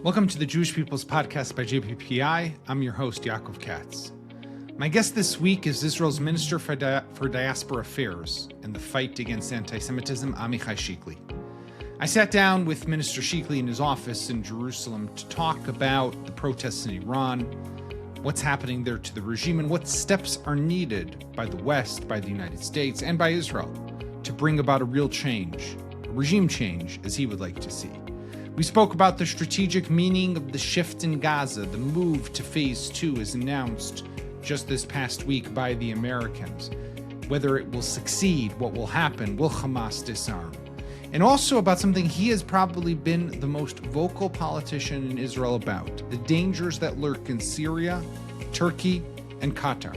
Welcome to the Jewish People's Podcast by JPPI. I'm your host, Yaakov Katz. My guest this week is Israel's Minister for Diaspora Affairs and the fight against antisemitism, Amichai Chikli. I sat down with Minister Chikli in his office in Jerusalem to talk about the protests in Iran, what's happening there to the regime, and what steps are needed by the West, by the United States, and by Israel to bring about a real change, a regime change, as he would like to see. We spoke about the strategic meaning of the shift in Gaza, the move to phase 2 as announced just this past week by the Americans, whether it will succeed, what will happen, will Hamas disarm, and also about something he has probably been the most vocal politician in Israel about, the dangers that lurk in Syria, Turkey, and Qatar,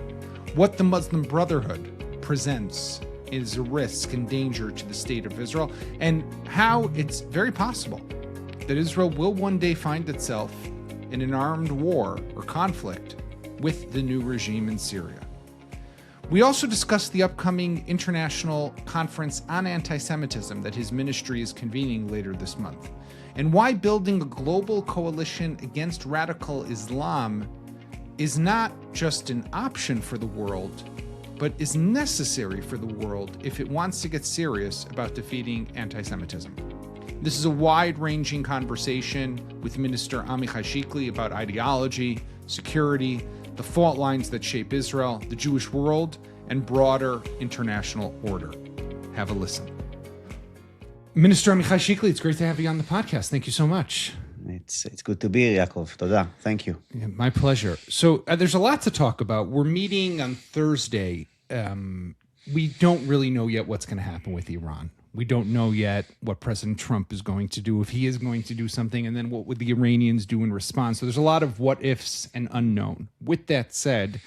what the Muslim Brotherhood presents is a risk and danger to the state of Israel, and how it's very possible that Israel will one day find itself in an armed war or conflict with the new regime in Syria. We also discussed the upcoming international conference on antisemitism that his ministry is convening later this month, and why building a global coalition against radical Islam is not just an option for the world, but is necessary for the world if it wants to get serious about defeating antisemitism. This is a wide-ranging conversation with Minister Amichai Chikli about ideology, security, the fault lines that shape Israel, the Jewish world, and broader international order. Have a listen. Minister Amichai Chikli, it's great to have you on the podcast. Thank you so much. It's good to be here, Yaakov. Toda. Thank you. Yeah, my pleasure. So there's a lot to talk about. We're meeting on Thursday. We don't really know yet what's going to happen with Iran. We don't know yet what President Trump is going to do, if he is going to do something, and then what would the Iranians do in response. So there's a lot of what ifs and unknown. With that said,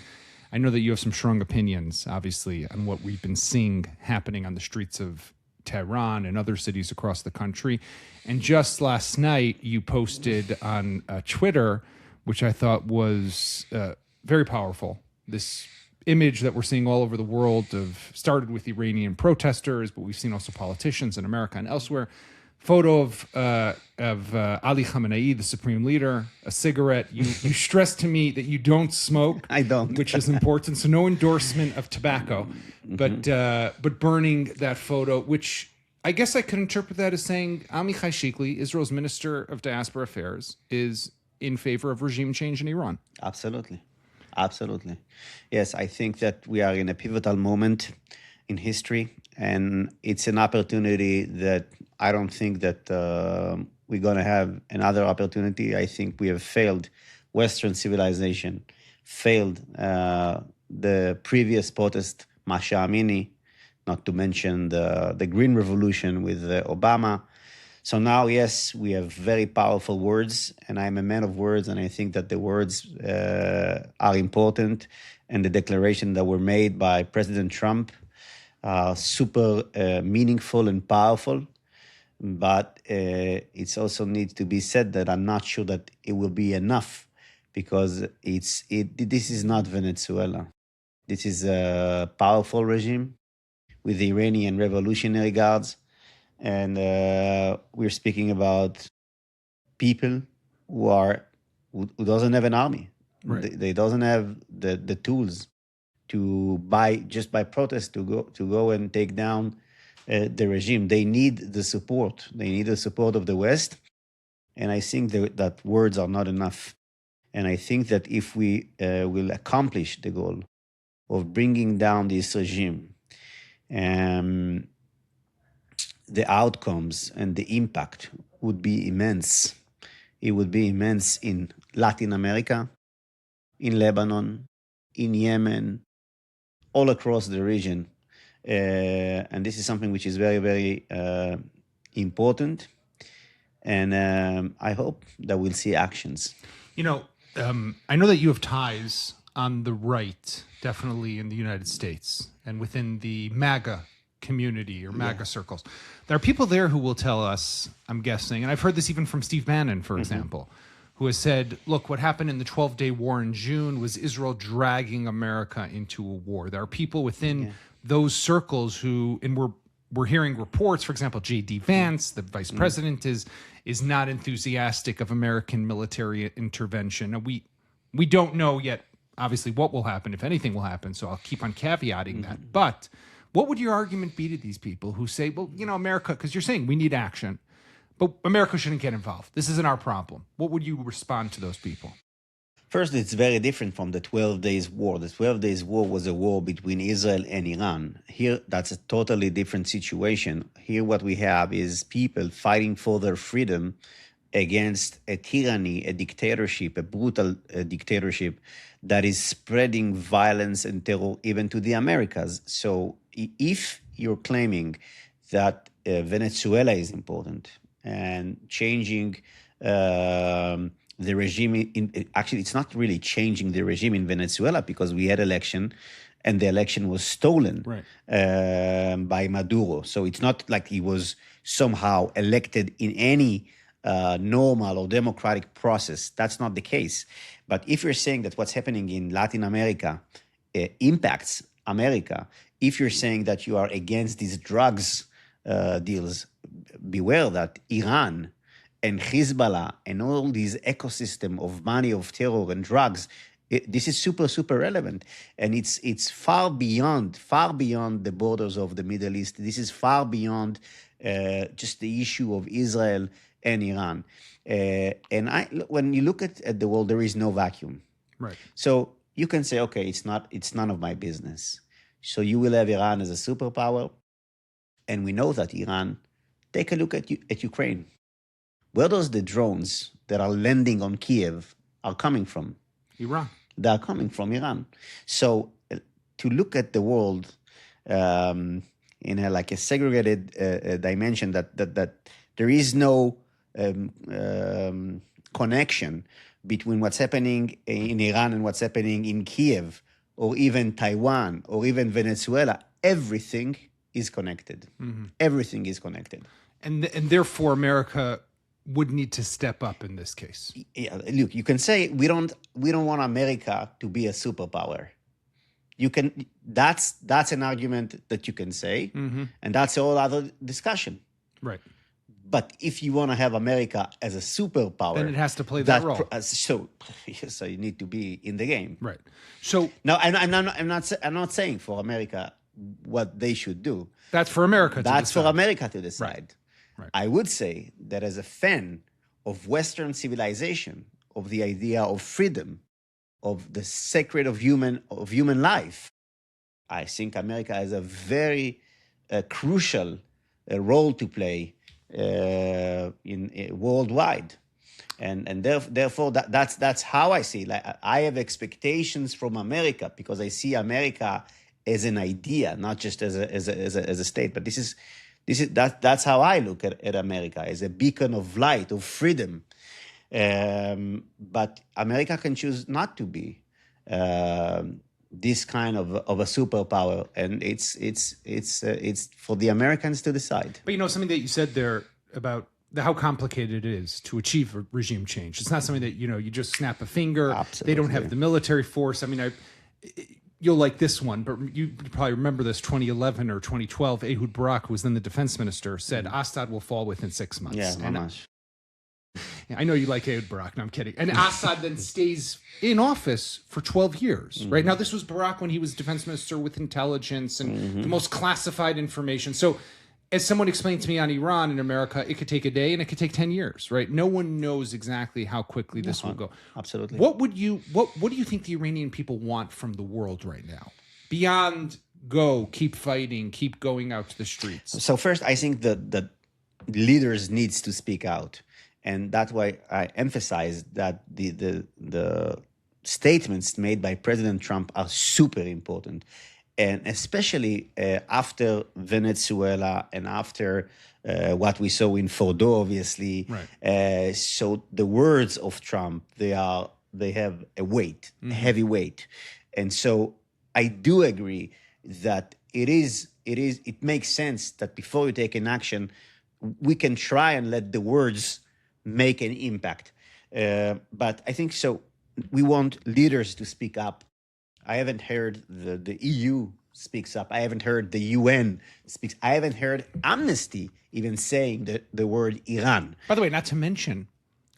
I know that you have some strong opinions, obviously, on what we've been seeing happening on the streets of Tehran and other cities across the country. And just last night, you posted on Twitter, which I thought was very powerful, this image that we're seeing all over the world of started with Iranian protesters, but we've seen also politicians in America and elsewhere. Photo of Ali Khamenei, the supreme leader, a cigarette. You stressed to me that you don't smoke. I don't, which is important. So no endorsement of tobacco, but burning that photo, which I guess I could interpret that as saying Amichai Chikli, Israel's Minister of Diaspora Affairs, is in favor of regime change in Iran. Absolutely. Absolutely. Yes, I think that we are in a pivotal moment in history, and it's an opportunity that I don't think that we're going to have another opportunity. I think we have failed Western civilization, failed the previous protest, Masha Amini, not to mention the Green Revolution with Obama. So now, yes, we have very powerful words, and I'm a man of words, and I think that the words are important, and the declaration that were made by President Trump are super meaningful and powerful. But it's also needs to be said that I'm not sure that it will be enough, because this is not Venezuela. This is a powerful regime with the Iranian Revolutionary Guards. And we're speaking about people who doesn't have an army. Right. They doesn't have the tools to by protest to go and take down the regime. They need the support. They need the support of the West. And I think that words are not enough. And I think that if we will accomplish the goal of bringing down this regime, the outcomes and the impact would be immense. It would be immense in Latin America, in Lebanon, in Yemen, all across the region. And this is something which is very, very important. And I hope that we'll see actions. You know, I know that you have ties on the right, definitely in the United States and within the MAGA community or MAGA circles. There are people there who will tell us, I'm guessing, and I've heard this even from Steve Bannon, for example, who has said, look, what happened in the 12-day war in June was Israel dragging America into a war. There are people within those circles who, and we're we're hearing reports, for example, J.D. Vance, the vice president, is not enthusiastic of American military intervention. Now, we don't know yet, obviously, what will happen, if anything will happen, so I'll keep on caveating that. But what would your argument be to these people who say, well, America, because you're saying we need action, but America shouldn't get involved. This isn't our problem. What would you respond to those people? First, it's very different from the 12 Days War. The 12 Days War was a war between Israel and Iran. Here, that's a totally different situation. Here, what we have is people fighting for their freedom against a tyranny, a dictatorship, a brutal dictatorship that is spreading violence and terror even to the Americas. So if you're claiming that Venezuela is important and changing the regime, actually, it's not really changing the regime in Venezuela because we had election and the election was stolen by Maduro. So it's not like he was somehow elected in any normal or democratic process. That's not the case. But if you're saying that what's happening in Latin America impacts America, if you're saying that you are against these drugs deals, beware that Iran and Hezbollah and all these ecosystem of money, of terror and drugs, this is super, super relevant. And it's far beyond the borders of the Middle East. This is far beyond just the issue of Israel and Iran. When you look at the world, there is no vacuum. Right. So you can say, okay, it's none of my business. So you will have Iran as a superpower. And we know that Iran, take a look at Ukraine. Where does the drones that are landing on Kiev are coming from? Iran. They are coming from Iran. So to look at the world in a segregated dimension, that there is no connection between what's happening in Iran and what's happening in Kiev, or even Taiwan, or even Venezuela, everything is connected. Mm-hmm. Everything is connected. And therefore, America would need to step up in this case. Yeah, look, you can say we don't want America to be a superpower. That's an argument that you can say, mm-hmm. and that's a whole other discussion. Right. But if you want to have America as a superpower, then it has to play that role. So you need to be in the game. Right. So no, I'm not saying for America what they should do. That's for America. That's for America to decide. Right. I would say that as a fan of Western civilization, of the idea of freedom, of the sacred of human life, I think America has a very crucial role to play in worldwide, and therefore that's how I see. Like I have expectations from America because I see America as an idea, not just as a state. But that's how I look at America, as a beacon of light, of freedom. But America can choose not to be this kind of a superpower, and it's for the Americans to decide. But something that you said there about how complicated it is to achieve a regime change. It's not something that you just snap a finger. Absolutely. They don't have the military force. I mean, you'll like this one, but you probably remember this, 2011 or 2012, Ehud Barak, who was then the defense minister, said Assad will fall within 6 months. Yeah, I know you like Ehud Barak. No, I'm kidding. And Assad then stays in office for 12 years, right? Now, this was Barak when he was defense minister with intelligence and the most classified information. So as someone explained to me on Iran in America, it could take a day and it could take 10 years, right? No one knows exactly how quickly this will go. Absolutely. What do you think the Iranian people want from the world right now? Beyond keep fighting, keep going out to the streets. So first, I think that leaders needs to speak out. And that's why I emphasize that the statements made by President Trump are super important. And especially after Venezuela and after what we saw in Fordo, obviously. Right. So the words of Trump, they have a weight, a heavy weight. And so I do agree that it makes sense that before you take an action, we can try and let the words make an impact. But I think so. We want leaders to speak up. I haven't heard the EU speaks up. I haven't heard the UN speaks. I haven't heard Amnesty even saying the word Iran. By the way, not to mention,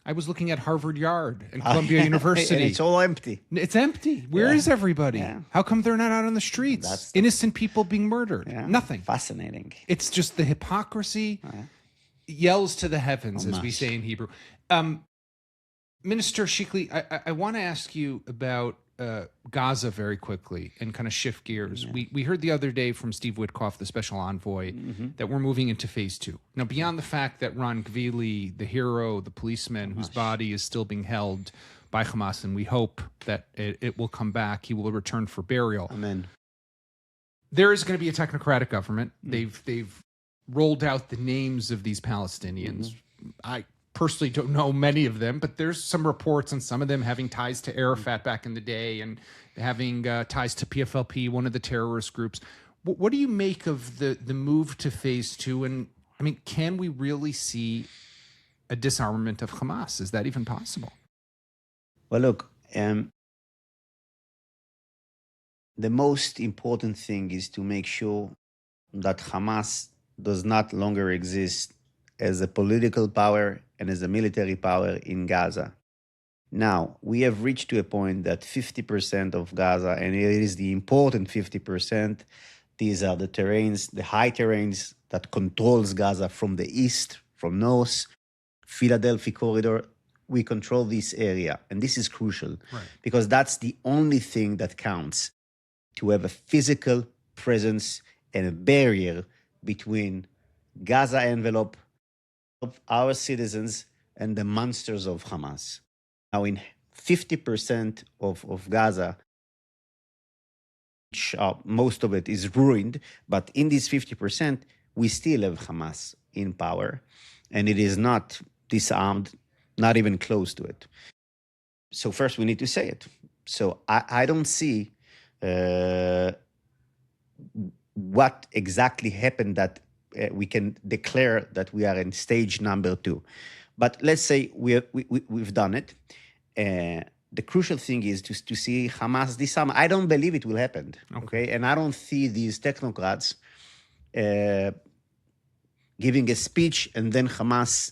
I was looking at Harvard Yard and Columbia University. And it's all empty. It's empty. Where is everybody? Yeah. How come they're not out on the streets? Innocent people being murdered. Yeah. Nothing. Fascinating. It's just the hypocrisy yells to the heavens, as we say in Hebrew. Minister Chikli, I want to ask you about Gaza very quickly and kind of shift gears. Yeah. We heard the other day from Steve Witkoff, the special envoy, that we're moving into phase 2. Now, beyond the fact that Ron Gvili, the hero, the policeman whose body is still being held by Hamas, and we hope that it will come back, he will return for burial. Amen. There is going to be a technocratic government. They've rolled out the names of these Palestinians. I personally don't know many of them, but there's some reports on some of them having ties to Arafat back in the day and having ties to PFLP, one of the terrorist groups. What do you make of the move to phase 2? And I mean, can we really see a disarmament of Hamas? Is that even possible? Well, look, the most important thing is to make sure that Hamas does not longer exist as a political power and as a military power in Gaza. Now, we have reached to a point that 50% of Gaza, and it is the important 50%, these are the terrains, the high terrains that controls Gaza from the east, from north, Philadelphia corridor. We control this area, and this is crucial because that's the only thing that counts, to have a physical presence and a barrier between Gaza envelope of our citizens and the monsters of Hamas. Now, in 50% of Gaza, most of it is ruined, but in this 50%, we still have Hamas in power, and it is not disarmed, not even close to it. So first, we need to say it. So I don't see what exactly happened that we can declare that we are in stage number 2. But let's say we've done it. The crucial thing is to see Hamas disarm. I don't believe it will happen, okay? And I don't see these technocrats giving a speech and then Hamas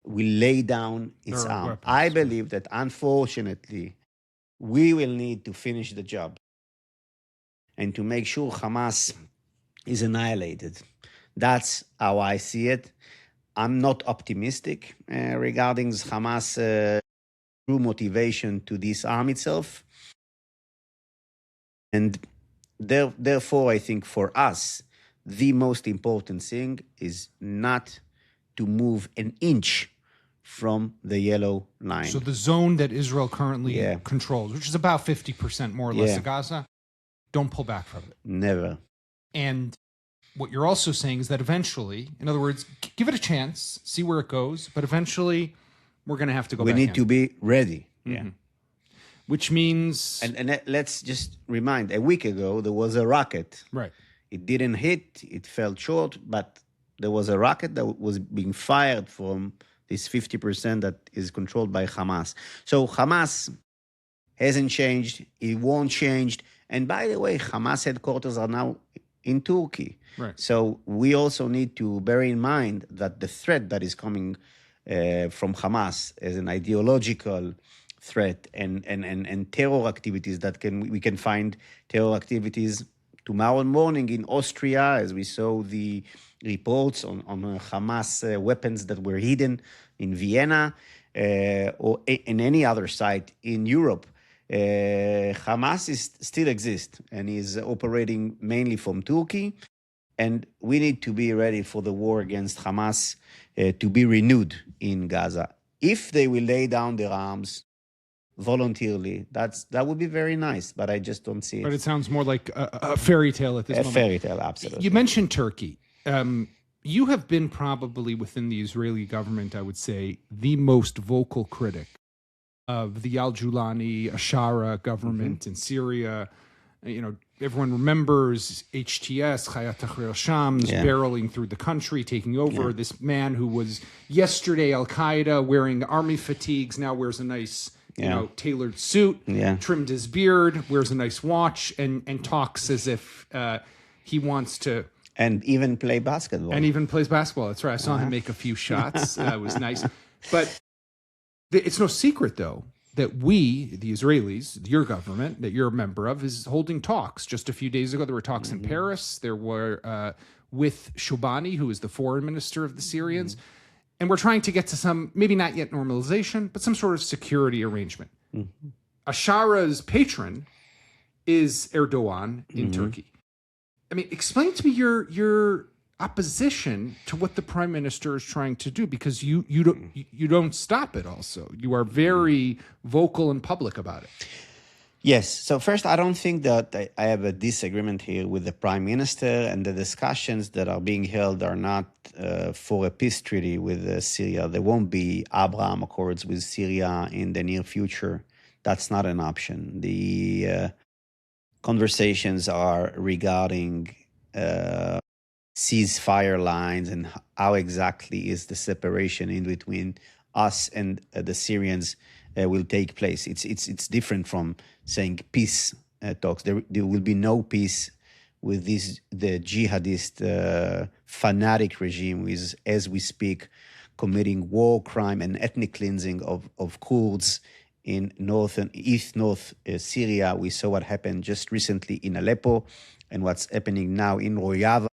will lay down its arm. Weapons. I believe that, unfortunately, we will need to finish the job and to make sure Hamas is annihilated. That's how I see it. I'm not optimistic regarding Hamas' true motivation to disarm itself. And therefore, I think for us, the most important thing is not to move an inch from the yellow line. So the zone that Israel currently controls, which is about 50% more or less of Gaza, don't pull back from it. Never. And what you're also saying is that eventually, in other words, give it a chance, see where it goes, but eventually we're going to have to go back in. We need to be ready. Mm-hmm. Which means... And let's just remind, a week ago, there was a rocket. Right. It didn't hit, it fell short, but there was a rocket that was being fired from this 50% that is controlled by Hamas. So Hamas hasn't changed, it won't change. And by the way, Hamas headquarters are now in Turkey. Right. So we also need to bear in mind that the threat that is coming from Hamas as an ideological threat and terror activities we can find terror activities tomorrow morning in Austria, as we saw the reports on Hamas weapons that were hidden in Vienna or in any other site in Europe. Hamas still exists and is operating mainly from Turkey. And we need to be ready for the war against Hamas to be renewed in Gaza. If they will lay down their arms voluntarily, that would be very nice, but I just don't see it. But it sounds more like a fairy tale at this moment. A fairy tale, absolutely. You mentioned Turkey. You have been probably within the Israeli government, I would say, the most vocal critic of the Al-Julani, Ashara government in Syria. You know, everyone remembers HTS, Hayat Tahrir al-Shams, barreling through the country, taking over. This man who was yesterday Al-Qaeda, wearing army fatigues, now wears a nice tailored suit, Yeah. trimmed his beard, wears a nice watch, and talks as if he wants to. And even play basketball. And even plays basketball. That's right. I saw him make a few shots. It was nice. But it's no secret, though, that we, the Israelis, your government that you're a member of, is holding talks. Just a few days ago, there were talks in Paris. There were with Shobani, who is the foreign minister of the Syrians. And we're trying to get to some, maybe not yet normalization, but some sort of security arrangement. Ashara's patron is Erdogan in Turkey. I mean, explain to me your opposition to what the prime minister is trying to do, because you don't stop it. Also, you are very vocal and public about it. Yes. So first, I don't think that I have a disagreement here with the prime minister, and the discussions that are being held are not for a peace treaty with Syria. There won't be Abraham Accords with Syria in the near future. That's not an option. The conversations are regarding ceasefire lines and how exactly is the separation in between us and the Syrians will take place. It's different from saying peace talks. There will be no peace with the jihadist fanatic regime who is, as we speak, committing war crime and ethnic cleansing of Kurds in north Syria. We saw what happened just recently in Aleppo, and what's happening now in Rojava.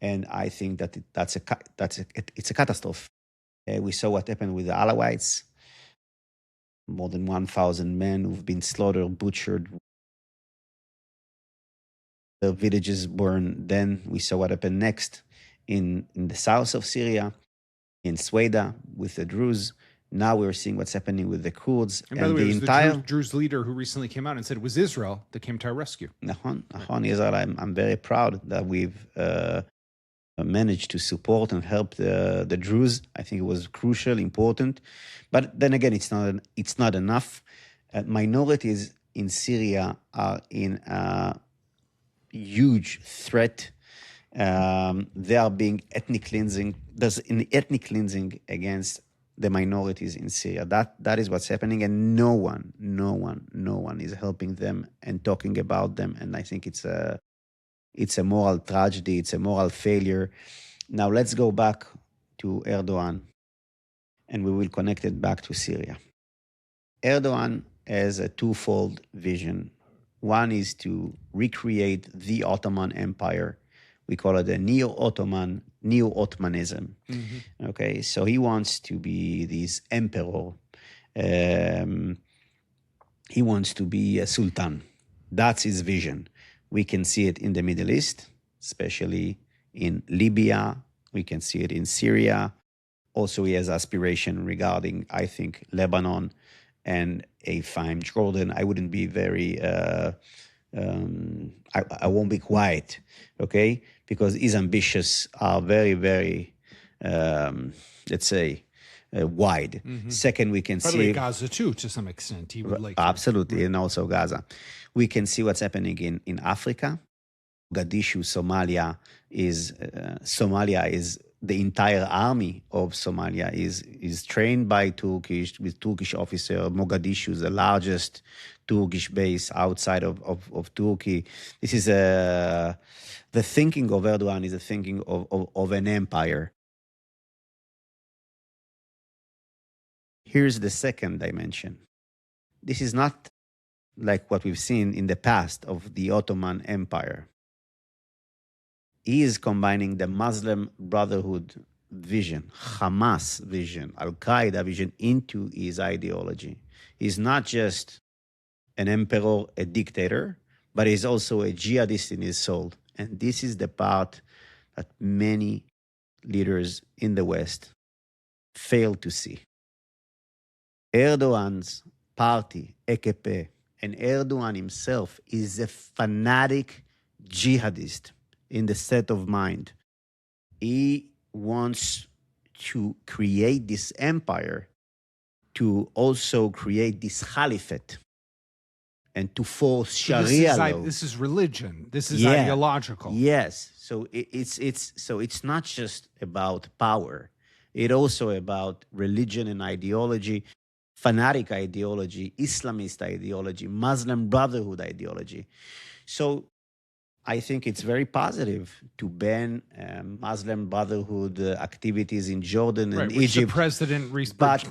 And I think that it's a catastrophe. We saw what happened with the Alawites. More than 1,000 men who've been slaughtered, butchered, their villages burned. Then we saw what happened next in the south of Syria, in Sweda with the Druze. Now we're seeing what's happening with the Kurds. And by the way, it was the Druze leader who recently came out and said it was Israel that came to our rescue. Israel, I'm very proud that we've managed to support and help the Druze. I think it was crucial, important. But then again, it's not enough. Minorities in Syria are in a huge threat. They are being ethnic cleansing. There's an ethnic cleansing against the minorities in Syria. That is what's happening, and no one is helping them and talking about them. And I think it's a moral tragedy. It's a moral failure. Now let's go back to Erdogan, and we will connect it back to Syria. Erdogan has a twofold vision. One is to recreate the Ottoman Empire. We call it a neo-Ottomanism. Okay, so he wants to be this emperor. He wants to be a sultan. That's his vision. We can see it in the Middle East, especially in Libya. We can see it in Syria. Also, he has aspiration regarding, I think, Lebanon and if I'm Jordan, I wouldn't be very, I won't be quiet, okay? Because his ambitions are very, very, let's say, wide. Mm-hmm. Second, we can see Gaza too, to some extent. He would like absolutely, right. And also Gaza. We can see what's happening in Africa. Mogadishu, Somalia is the entire army of Somalia is trained by Turkish with Turkish officer. Mogadishu is the largest Turkish base outside of Turkey. This is the thinking of Erdogan is the thinking of an empire. Here's the second dimension. This is not like what we've seen in the past of the Ottoman Empire. He is combining the Muslim Brotherhood vision, Hamas vision, Al-Qaeda vision into his ideology. He's not just an emperor, a dictator, but he's also a jihadist in his soul. And this is the part that many leaders in the West fail to see. Erdogan's party, AKP, and Erdogan himself is a fanatic jihadist in the state of mind. He wants to create this empire to also create this caliphate and to force Sharia law. This is religion. This is ideological. Yes. So it's not just about power. It's also about religion and ideology. fanatic ideology, Islamist ideology, Muslim Brotherhood ideology. So I think it's very positive to ban Muslim Brotherhood activities in Jordan and which Egypt. The president,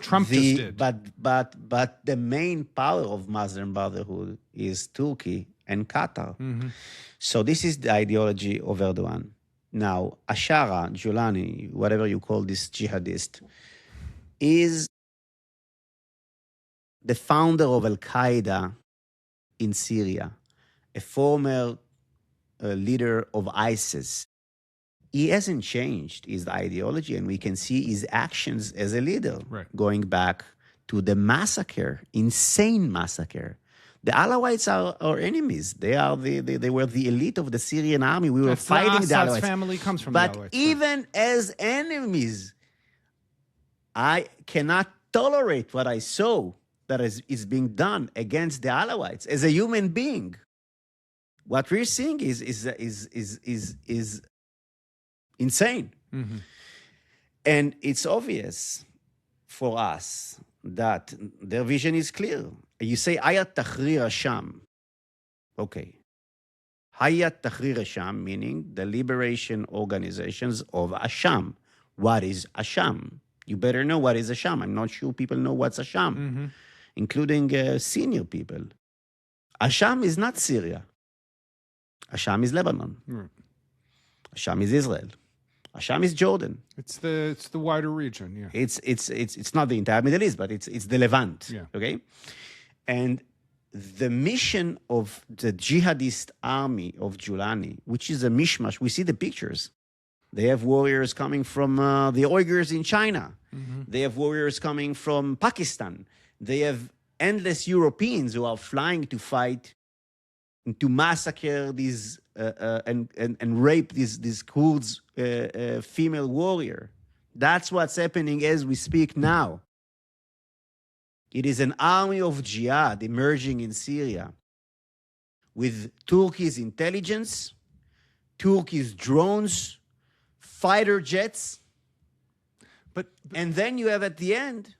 Trump just did. But the main power of Muslim Brotherhood is Turkey and Qatar. So this is the ideology of Erdogan. Now, Ashara, Julani, whatever you call this jihadist, is the founder of Al-Qaeda in Syria, a former leader of ISIS. He hasn't changed his ideology, and we can see his actions as a leader, going back to the massacre, insane massacre. The Alawites are our enemies. They were the elite of the Syrian army. We were fighting the Alawites. Family comes from but the Alawites. Even as enemies, I cannot tolerate what I saw that is being done against the Alawites as a human being. What we're seeing is insane. And it's obvious for us that their vision is clear. You say, Hayat Tahrir Hasham. Okay. Hayat Tahrir Hasham, meaning the liberation organizations of Asham. What is Asham? You better know what is Asham. I'm not sure people know what's Asham, including senior people. Asham is not Syria. Asham is Lebanon. Asham is Israel. Asham is Jordan. It's the wider region, yeah. It's not the entire Middle East, but it's the Levant. Yeah. Okay? And the mission of the jihadist army of Julani, which is a mishmash, we see the pictures. They have warriors coming from the Uyghurs in China. They have warriors coming from Pakistan. They have endless Europeans who are flying to fight and to massacre these and rape these Kurds female warrior. That's what's happening as we speak now. It is an army of jihad emerging in Syria with Turkey's intelligence, Turkey's drones, fighter jets. And then you have at the end,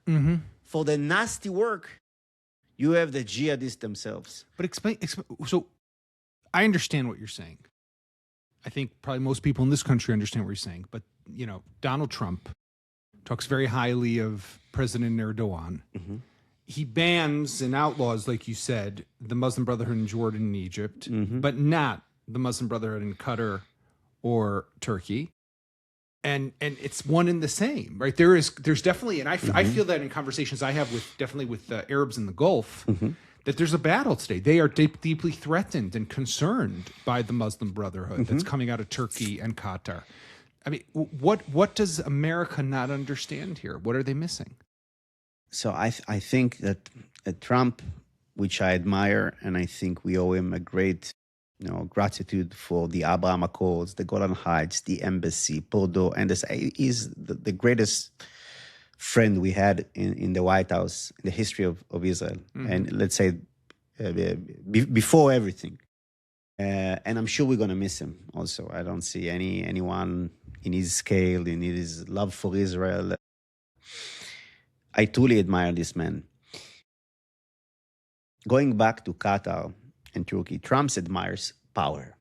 for the nasty work, you have the jihadists themselves. But explain. So I understand what you're saying. I think probably most people in this country understand what you're saying. But, Donald Trump talks very highly of President Erdogan. He bans and outlaws, like you said, the Muslim Brotherhood in Jordan and Egypt, but not the Muslim Brotherhood in Qatar or Turkey. And it's one and the same, right? There's definitely, and I feel that in conversations I have with the Arabs in the Gulf, that there's a battle today. They are deeply threatened and concerned by the Muslim Brotherhood that's coming out of Turkey and Qatar. I mean, what does America not understand here? What are they missing? So I think that Trump, which I admire, and I think we owe him a great gratitude for the Abraham Accords, the Golan Heights, the embassy, Bordeaux, and he's the greatest friend we had in the White House in the history of Israel. And let's say before everything. And I'm sure we're going to miss him also. I don't see anyone in his scale, in his love for Israel. I truly admire this man. Going back to Qatar and Turkey, Trump admires power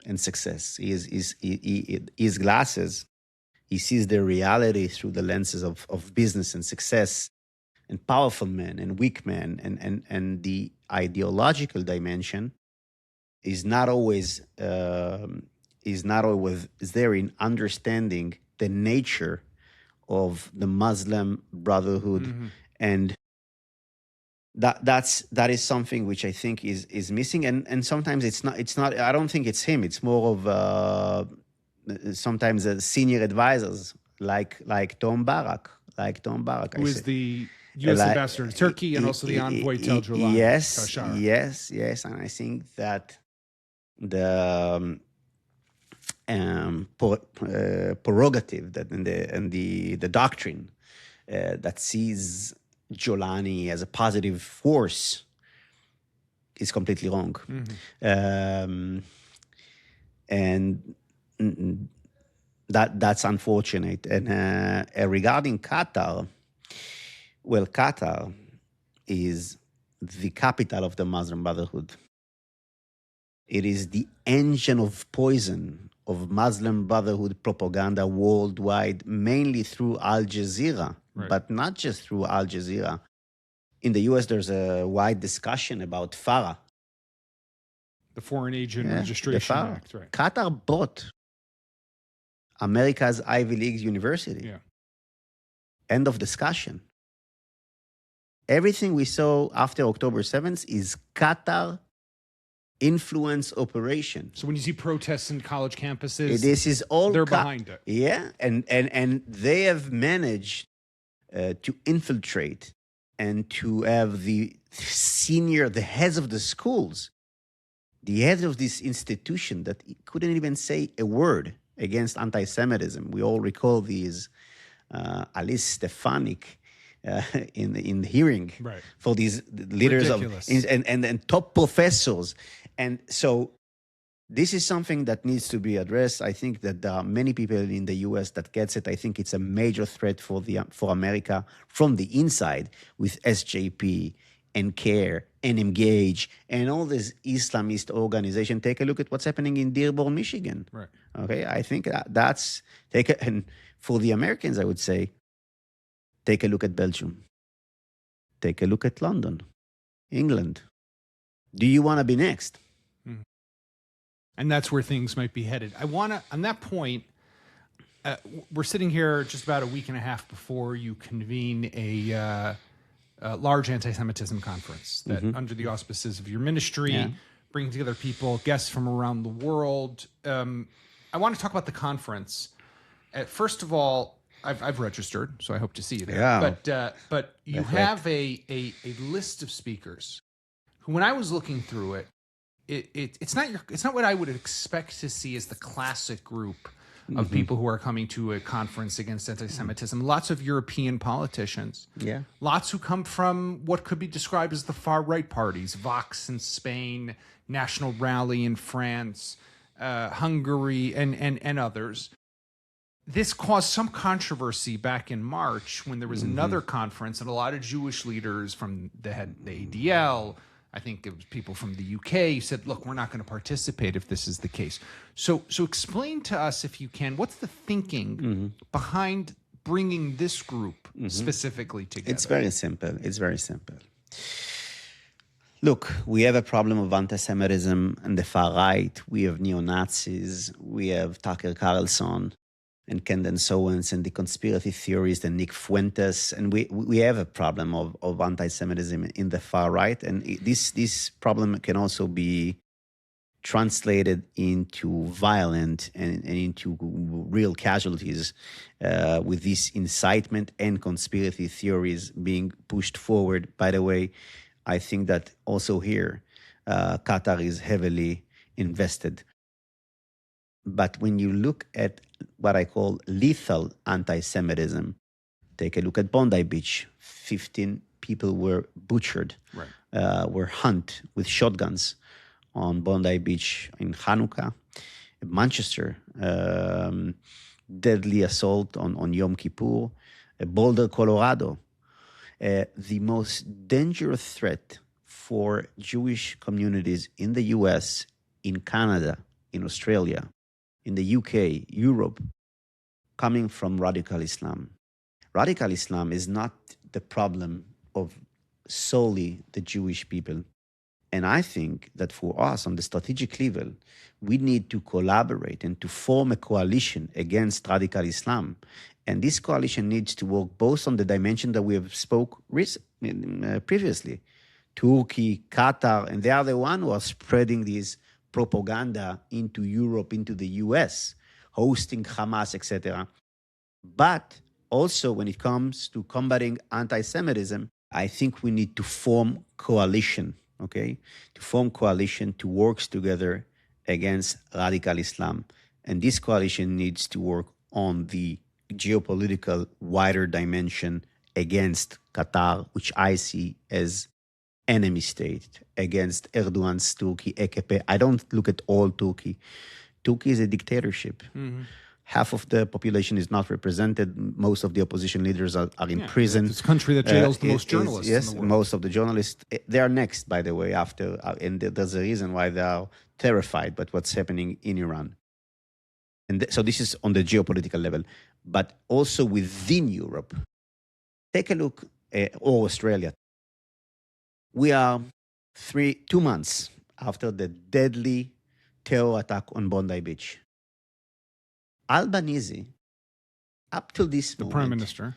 and success. His glasses, he sees the reality through the lenses of business and success and powerful men and weak men. And the ideological dimension is not always there in understanding the nature of the Muslim Brotherhood, and that is something which I think is missing, and sometimes it's not. I don't think it's him. It's more of sometimes senior advisors like Tom Barak, who is the U.S. ambassador to Turkey and also the envoy to Julani. Yes, and I think that the prerogative that and the doctrine that sees Julani as a positive force is completely wrong. And that's unfortunate. And regarding Qatar, well, Qatar is the capital of the Muslim Brotherhood. It is the engine of poison of Muslim Brotherhood propaganda worldwide, mainly through Al Jazeera, but not just through Al Jazeera. In the US, there's a wide discussion about FARA. The Foreign Agent Registration Act, right. Qatar bought America's Ivy League university. Yeah. End of discussion. Everything we saw after October 7th is Qatar influence operation. So when you see protests in college campuses, this is all they're behind it. Yeah, and they have managed to infiltrate and to have the heads of the schools, the heads of this institution that couldn't even say a word against anti-Semitism. We all recall these Alice Stefanik in the hearing for these leaders and top professors. And so this is something that needs to be addressed. I think that there are many people in the US that gets it. I think it's a major threat for America from the inside with SJP and CARE and Engage and all this Islamist organization. Take a look at what's happening in Dearborn, Michigan. Right. Okay, I think and for the Americans, I would say, take a look at Belgium. Take a look at London, England. Do you want to be next? Mm-hmm. And that's where things might be headed. I want to, on that point, we're sitting here just about a week and a half before you convene a large anti-Semitism conference that under the auspices of your ministry, bringing together people, guests from around the world. I want to talk about the conference. First of all, I've registered, so I hope to see you there. Yeah. But you have a list of speakers who, when I was looking through it, it's not what I would expect to see as the classic group of people who are coming to a conference against anti-Semitism. Lots of European politicians. Yeah. Lots who come from what could be described as the far-right parties, Vox in Spain, National Rally in France, Hungary, and others. This caused some controversy back in March when there was another conference, and a lot of Jewish leaders from the ADL, I think it was people from the UK, said, look, we're not going to participate if this is the case. So explain to us, if you can, what's the thinking behind bringing this group specifically together? It's very simple. Look, we have a problem of anti-Semitism on the far right. We have neo-Nazis. We have Tucker Carlson and Candace Owens and the conspiracy theorists and Nick Fuentes. And we have a problem of anti-Semitism in the far right. And this problem can also be translated into violent and into real casualties with this incitement and conspiracy theories being pushed forward. By the way, I think that also here, Qatar is heavily invested. But when you look at what I call lethal anti-Semitism, take a look at Bondi Beach. 15 people were butchered, were hunted with shotguns on Bondi Beach in Hanukkah. Manchester, deadly assault on Yom Kippur. Boulder, Colorado. The most dangerous threat for Jewish communities in the US, in Canada, in Australia, in the UK, Europe, coming from radical Islam. Radical Islam is not the problem of solely the Jewish people. And I think that for us on the strategic level, we need to collaborate and to form a coalition against radical Islam. And this coalition needs to work both on the dimension that we have spoke previously, Turkey, Qatar, and they are the ones who are spreading this propaganda into Europe, into the US, hosting Hamas, etc. But also when it comes to combating anti-Semitism, I think we need to form coalition, okay? To form coalition to work together against radical Islam. And this coalition needs to work on the geopolitical wider dimension against Qatar, which I see as enemy state, against Erdogan's Turkey, AKP. I don't look at all Turkey. Turkey is a dictatorship. half of the population is not represented. Most of the opposition leaders are in prison. It's a country that jails the most journalists yes, in the world. Most of the journalists. They are next, by the way, after, and there's a reason why they are terrified by what's happening in Iran. And so this is on the geopolitical level, but also within Europe. Take a look, or Australia. We are 2 months after the deadly terror attack on Bondi Beach. Albanese, up till this moment, Prime Minister,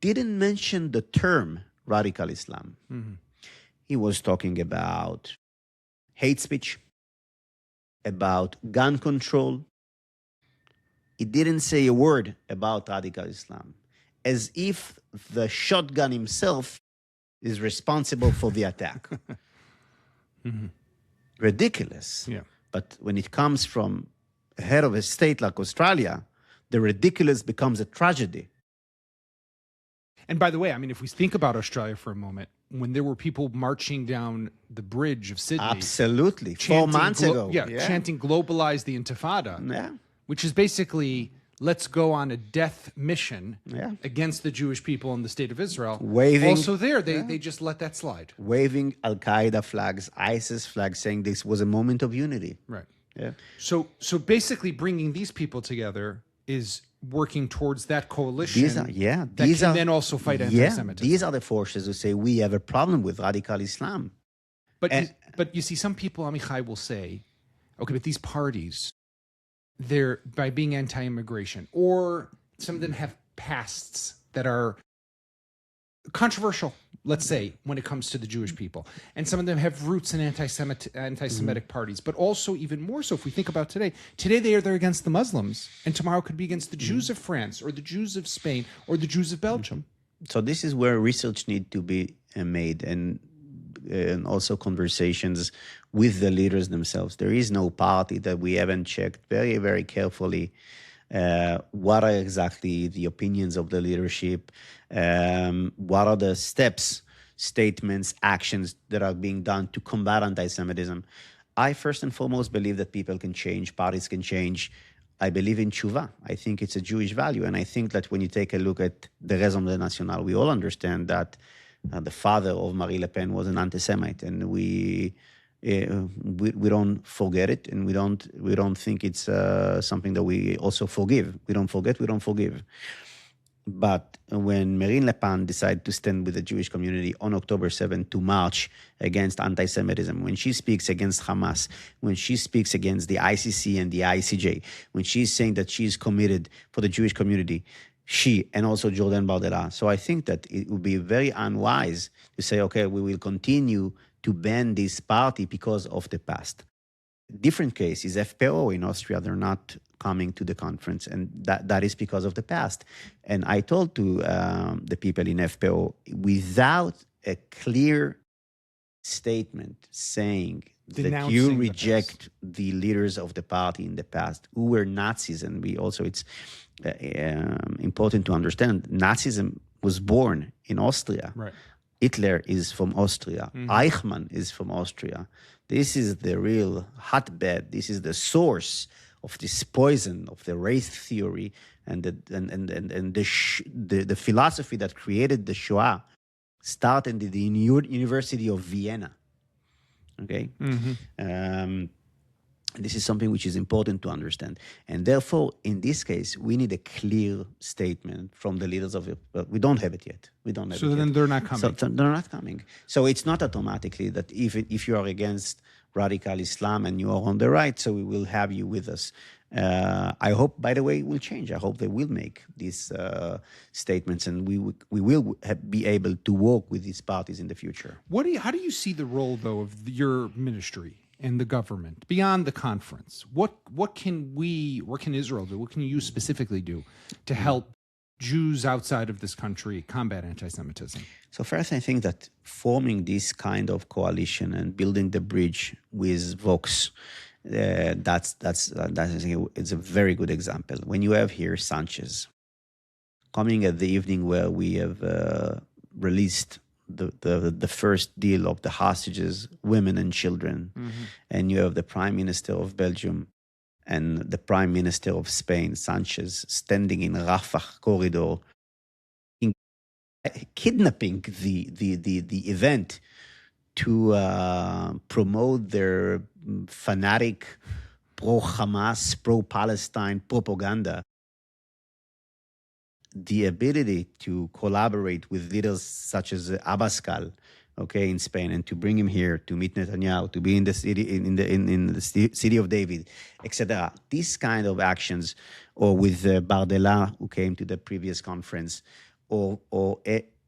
didn't mention the term radical Islam. Mm-hmm. He was talking about hate speech, about gun control. He didn't say a word about radical Islam, as if the shotgun himself is responsible for the attack. Mm-hmm. Ridiculous. Yeah. But when it comes from a head of a state like Australia, the ridiculous becomes a tragedy. And by the way, I mean, if we think about Australia for a moment, when there were people marching down the bridge of Sydney. Absolutely. 4 months ago. Chanting globalize the Intifada, Yeah. which is basically, let's go on a death mission Yeah. against the Jewish people in the state of Israel. Waving. Also there, they just let that slide. Waving Al-Qaeda flags, ISIS flags, saying this was a moment of unity. Right. Yeah. So basically bringing these people together is working towards that coalition that can then also fight anti-Semitism. These are the forces who say we have a problem with radical Islam. But you see, some people, Amichai, will say, okay, but these parties, they're by being anti-immigration, or some of them have pasts that are controversial, let's say, when it comes to the Jewish people. And some of them have roots in anti-Semitic parties, but also even more so if we think about today. Today they're against the Muslims, and tomorrow could be against the Jews of France or the Jews of Spain or the Jews of Belgium. So this is where research needs to be made, and also conversations with the leaders themselves. There is no party that we haven't checked very, very carefully what are exactly the opinions of the leadership, what are the steps, statements, actions that are being done to combat anti-Semitism. I first and foremost believe that people can change, parties can change. I believe in tshuva. I think it's a Jewish value. And I think that when you take a look at the Rassemblement National, we all understand that the father of Marie Le Pen was an anti-Semite, and we don't forget it, and we don't think it's something that we also forgive. We don't forget, we don't forgive. But when Marine Le Pen decided to stand with the Jewish community on October 7th to march against anti-Semitism, when she speaks against Hamas, when she speaks against the ICC and the ICJ, when she's saying that she's committed for the Jewish community, she and also Jordan Bardella. So I think that it would be very unwise to say, okay, we will continue to ban this party because of the past. Different case is FPO in Austria. They're not coming to the conference, and that is because of the past. And I told to the people in FPO, without a clear statement saying that you reject the leaders of the party in the past who were Nazis, and we also, it's important to understand, Nazism was born in Austria. Right. Hitler is from Austria. Mm-hmm. Eichmann is from Austria. This is the real hotbed. This is the source of this poison of the race theory and the philosophy that created the Shoah started in the University of Vienna. Okay, this is something which is important to understand, and therefore, in this case, we need a clear statement from the leaders of it. But we don't have it yet. We don't have it. So then they're not coming. So they're not coming. So it's not automatically that if you are against radical Islam and you are on the right, so we will have you with us. I hope, by the way, it will change. I hope they will make these statements, and we will be able to work with these parties in the future. How do you see the role, though, of your ministry and the government beyond the conference? What can Israel do? What can you specifically do to help Jews outside of this country combat anti-Semitism? So first, I think that forming this kind of coalition and building the bridge with Vox, that's it's a very good example. When you have here Sanchez coming at the evening where we have released the first deal of the hostages, women and children, and you have the Prime Minister of Belgium and the Prime Minister of Spain, Sanchez, standing in Rafah corridor, kidnapping the event to promote their fanatic pro-Hamas, pro-Palestine propaganda. The ability to collaborate with leaders such as Abascal, okay, in Spain, and to bring him here to meet Netanyahu, to be in the city, in the city of David, etc. These kind of actions, or with Bardella, who came to the previous conference, or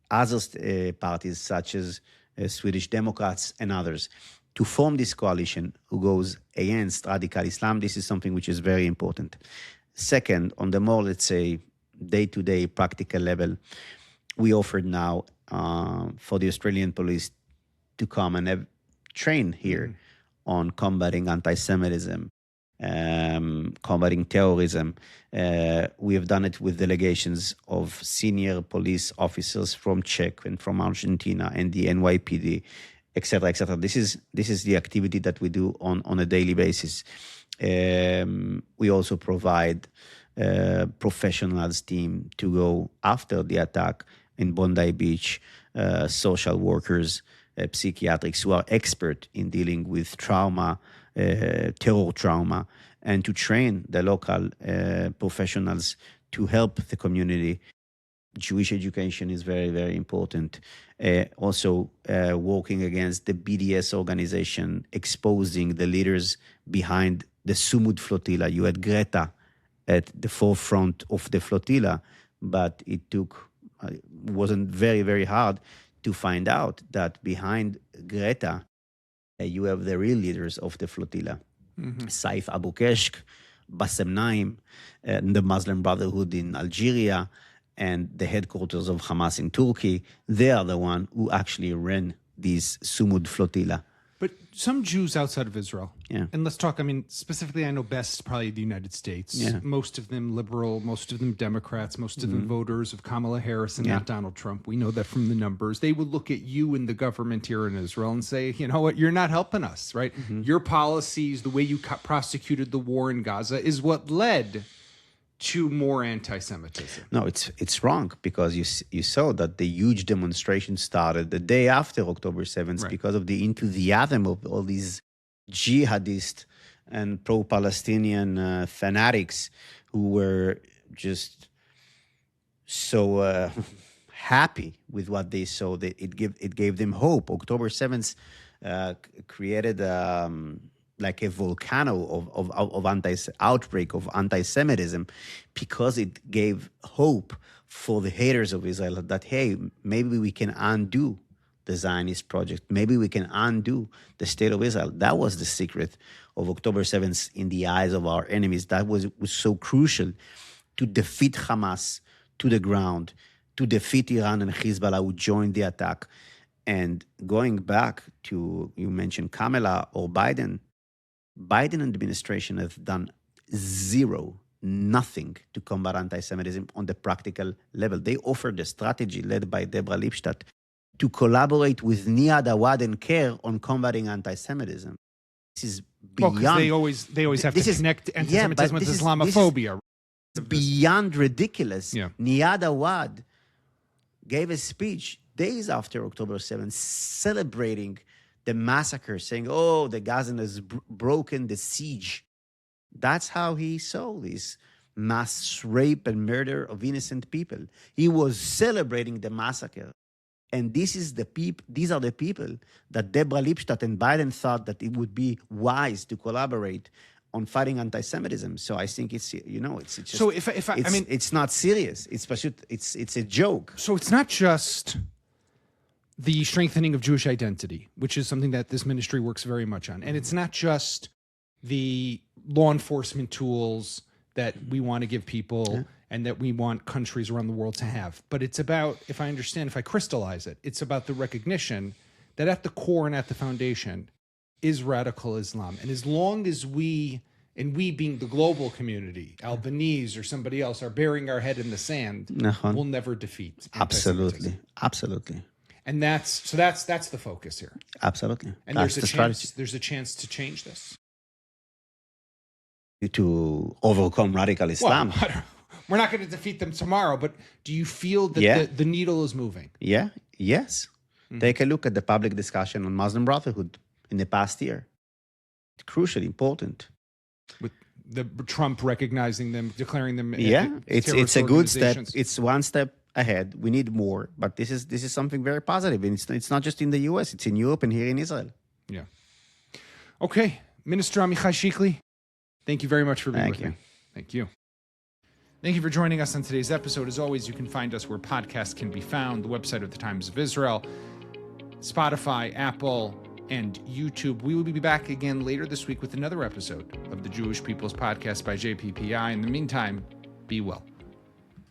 other parties such as Swedish Democrats and others, to form this coalition who goes against radical Islam. This is something which is very important. Second, on the more, let's say, day-to-day practical level, we offered now for the Australian police to come and train here on combating anti-Semitism, combating terrorism. We have done it with delegations of senior police officers from Czech and from Argentina and the NYPD, etc., etc. This is the activity that we do on a daily basis. We also provide professionals team to go after the attack in Bondi Beach, social workers, psychiatrists who are expert in dealing with trauma, terror trauma, and to train the local professionals to help the community. Jewish education is very, very important. Also, working against the BDS organization, exposing the leaders behind the Sumud flotilla. You had Greta at the forefront of the flotilla, but it wasn't very, very hard to find out that behind Greta, you have the real leaders of the flotilla. Saif Abu Keshk, Bassem Naim, the Muslim Brotherhood in Algeria, and the headquarters of Hamas in Turkey. They are the one who actually ran this Sumud flotilla. But some Jews outside of Israel, Yeah. and let's talk, I mean, specifically, I know best probably the United States. Yeah. Most of them liberal, most of them Democrats, most of them voters of Kamala Harris and not Donald Trump. We know that from the numbers. They would look at you and the government here in Israel and say, you know what, you're not helping us, right? Your policies, the way you prosecuted the war in Gaza is what led to more anti-Semitism. No, it's wrong, because you saw that the huge demonstration started the day after October 7th Right. because of the enthusiasm of all these jihadist and pro-Palestinian fanatics who were just so happy with what they saw. That it gave them hope. October 7th created like a volcano of outbreak of anti-Semitism, because it gave hope for the haters of Israel that, hey, maybe we can undo the Zionist project. Maybe we can undo the state of Israel. That was the secret of October 7th in the eyes of our enemies. That was so crucial to defeat Hamas to the ground, to defeat Iran and Hezbollah, who joined the attack. And going back to, you mentioned Kamala or Biden administration has done nothing to combat anti-Semitism on the practical level. They offered a strategy led by Deborah Lipstadt to collaborate with Niad Awad and CARE on combating anti-Semitism. This is beyond... Well, because they always have to connect anti-Semitism with Islamophobia. It's beyond ridiculous. Yeah. Niad Awad gave a speech days after October 7th celebrating the massacre, saying, oh, the Gazan has broken the siege. That's how he saw this mass rape and murder of innocent people. He was celebrating the massacre. And these are the people that Deborah Lipstadt and Biden thought that it would be wise to collaborate on fighting anti-Semitism. So I think it's just, So I mean, it's not serious. It's a joke. So it's not just the strengthening of Jewish identity, which is something that this ministry works very much on. And it's not just the law enforcement tools that we want to give people and that we want countries around the world to have. But it's about, if I crystallize it, it's about the recognition that at the core and at the foundation is radical Islam. And as long as we being the global community, Albanese or somebody else, are burying our head in the sand, we'll never defeat anti-Semitism. Absolutely. And that's the focus here. Absolutely. And there's a chance to change this. to overcome radical Islam. Well, we're not going to defeat them tomorrow, but do you feel that the needle is moving? Yeah, yes. Mm-hmm. Take a look at the public discussion on Muslim Brotherhood in the past year. It's crucially important. With the Trump recognizing them, declaring them it's a good step. It's one step ahead. We need more, but this is something very positive. And it's not just in the US, it's in Europe and here in Israel. Yeah. Okay. Minister Amichai Chikli, thank you very much for being with me. Thank you. Thank you for joining us on today's episode. As always, you can find us where podcasts can be found, the website of the Times of Israel, Spotify, Apple, and YouTube. We will be back again later this week with another episode of the Jewish People's Podcast by JPPI. In the meantime, be well.